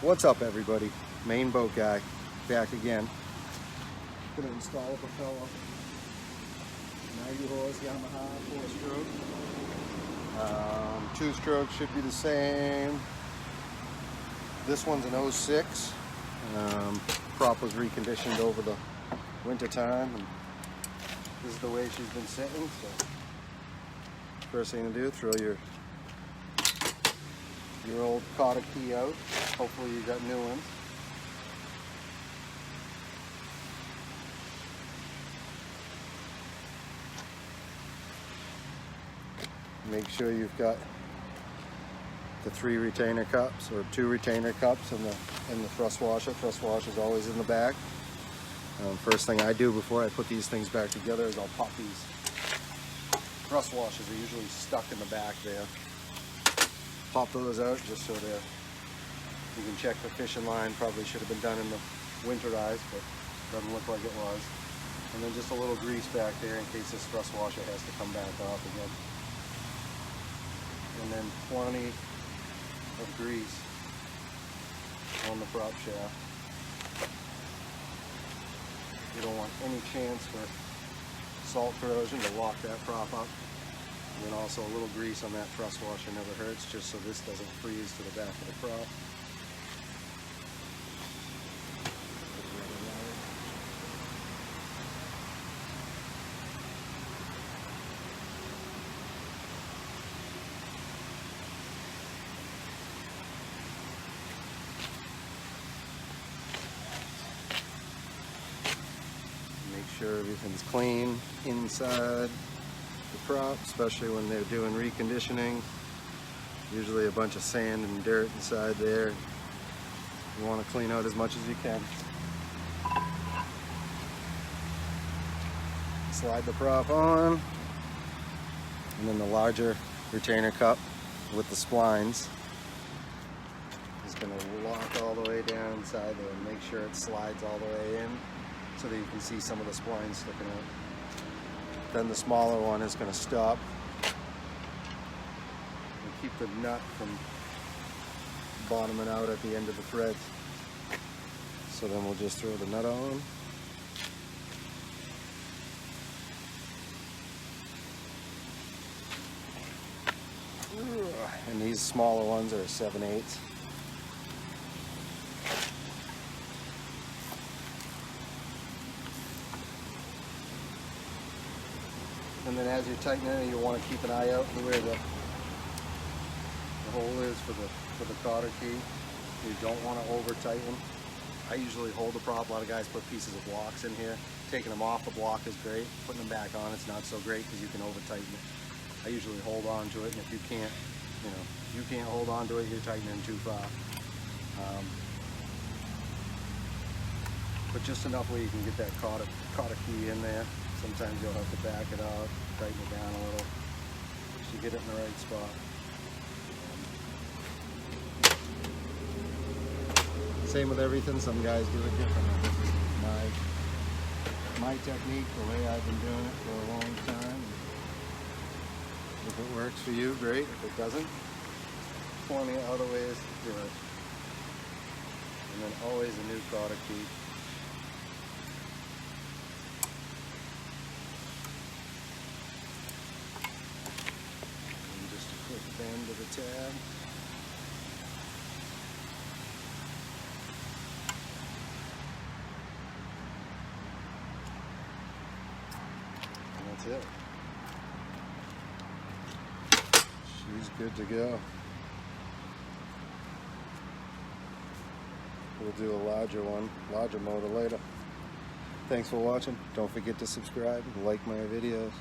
What's up, everybody? Main boat guy, back again. Gonna install a propeller. 90 horse Yamaha 4-stroke. 2-stroke should be the same. This one's an 06. Prop was reconditioned over the winter time, and this is the way she's been sitting. So first thing to do, throw your old cotter key out. Hopefully you got new ones. Make sure you've got the 3 retainer cups or 2 retainer cups in the thrust washer. Thrust washer is always in the back. First thing I do before I put these things back together is I'll pop these. Thrust washers are usually stuck in the back there. Pop those out just so you can check the fishing line. Probably should have been done in the winterized, but doesn't look like it was. And then just a little grease back there in case this thrust washer has to come back off again. And then plenty of grease on the prop shaft. You don't want any chance for salt corrosion to lock that prop up. And then also a little grease on that thrust washer never hurts, just so this doesn't freeze to the back of the prop. Make sure everything's clean inside the prop, especially when they're doing reconditioning. Usually a bunch of sand and dirt inside there. You want to clean out as much as you can. Slide the prop on, and then the larger retainer cup with the splines is going to lock all the way down inside there and make sure it slides all the way in so that you can see some of the splines sticking out. Then the smaller one is going to stop and keep the nut from bottoming out at the end of the threads. So then we'll just throw the nut on. And these smaller ones are 7/8. And then as you're tightening it, you want to keep an eye out for where the hole is for the cotter key. You don't want to over tighten. I usually hold the prop. A lot of guys put pieces of blocks in here. Taking them off the block is great. Putting them back on, it's not so great because you can over tighten it. I usually hold on to it, and if you can't, if you can't hold on to it, you're tightening too far. But just enough where you can get that cotter key in there. Sometimes you'll have to back it out, tighten it down a little, so you get it in the right spot. Same with everything. Some guys do it differently. This is my technique, the way I've been doing it for a long time. If it works for you, great. If it doesn't, plenty of other ways to do it. And then always a new cotter key. Bend of the tab. And that's it. She's good to go. We'll do a larger motor later. Thanks for watching. Don't forget to subscribe and like my videos.